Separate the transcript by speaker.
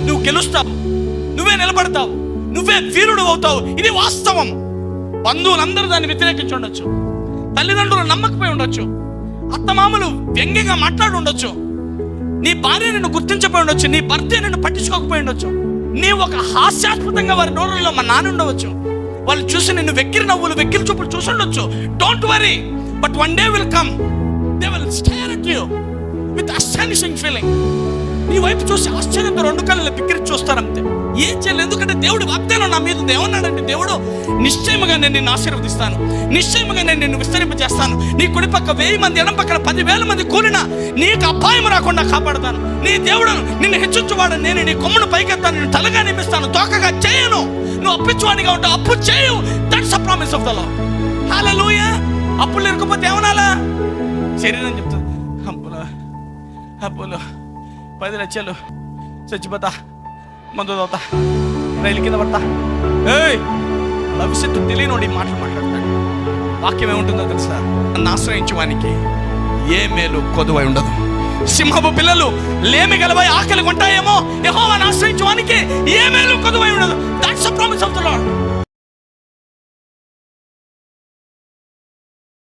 Speaker 1: నువ్వు గెలుస్తావు, నువ్వే నిలబడతావు, నువ్వే వీరుడు అవుతావు. ఇది వాస్తవం. బంధువులందరూ దాన్ని వ్యతిరేకించి ఉండొచ్చు, తల్లిదండ్రులు నమ్మకపోయి ఉండొచ్చు, అత్తమామలు వ్యంగ్యంగా మాట్లాడి ఉండొచ్చు, నీ భార్య నిన్ను గుర్తించపోయి ఉండొచ్చు, నీ భర్త నిన్ను పట్టించుకోకపోయి ఉండొచ్చు, నీ ఒక హాస్యాస్పదంగా వారి నోరుల్లో మా నాన్న ఉండవచ్చు, వాళ్ళు చూసి నిన్ను వెక్కిరి నవ్వులు వెక్కిరి చూపులు చూసి ఉండొచ్చు. Don't worry, but one day will come, they will stair at you with astonishing feeling. నీ వైపు చూసి ఆశ్చర్యంతో రెండు కళ్ళలో పిక్కిరి చూస్తారంతే. ఏం చేయలేదు, ఎందుకంటే దేవుడు వాగ్దానం నా మీద ఉంది. ఏమన్నాడంటే, దేవుడు నిశ్చయముగా నేను నిన్ను ఆశీర్వదిస్తాను, నిశ్చయముగా నేను నిన్ను విస్తరింపజేస్తాను, నీ కుడి పక్క 1000 మంది, ఎడం పక్కన 10,000 మంది కూలినా నీకు అపాయం రాకుండా కాపాడుతాను. నీ దేవుడు నిన్ను హెచ్చించువాడు నేను, నీ కొమ్మును పైకెత్తాను, నేను తలగా నియమిస్తాను, తోకగా చేయను. నువ్వు అప్పిచ్చువాడిగా ఉంటావు, అప్పు చేయు. That's a promise of the lord. Hallelujah. అప్పులు ఇరుకపోతే ఏమనాలా? శరీరం చెప్తుంది, అప్పులు 10 లక్షలు, చచ్చిపోతా, మందు తోతా, రైలు కింద పడతా. భవిష్యత్తు తెలియనోడి మాటలు మాట్లాడతాడు. వాక్యం ఏముంటుందో తెలుసా? నన్ను ఆశ్రయించువానికి ఏ మేలు కొదువై ఉండదు. సింహపు పిల్లలు లేమి గలవై ఆకలి కొంటాయేమో, యెహోవాను ఆశ్రయించువానికి ఏ మేలు కొదువై ఉండదు. That's the promise of the lord.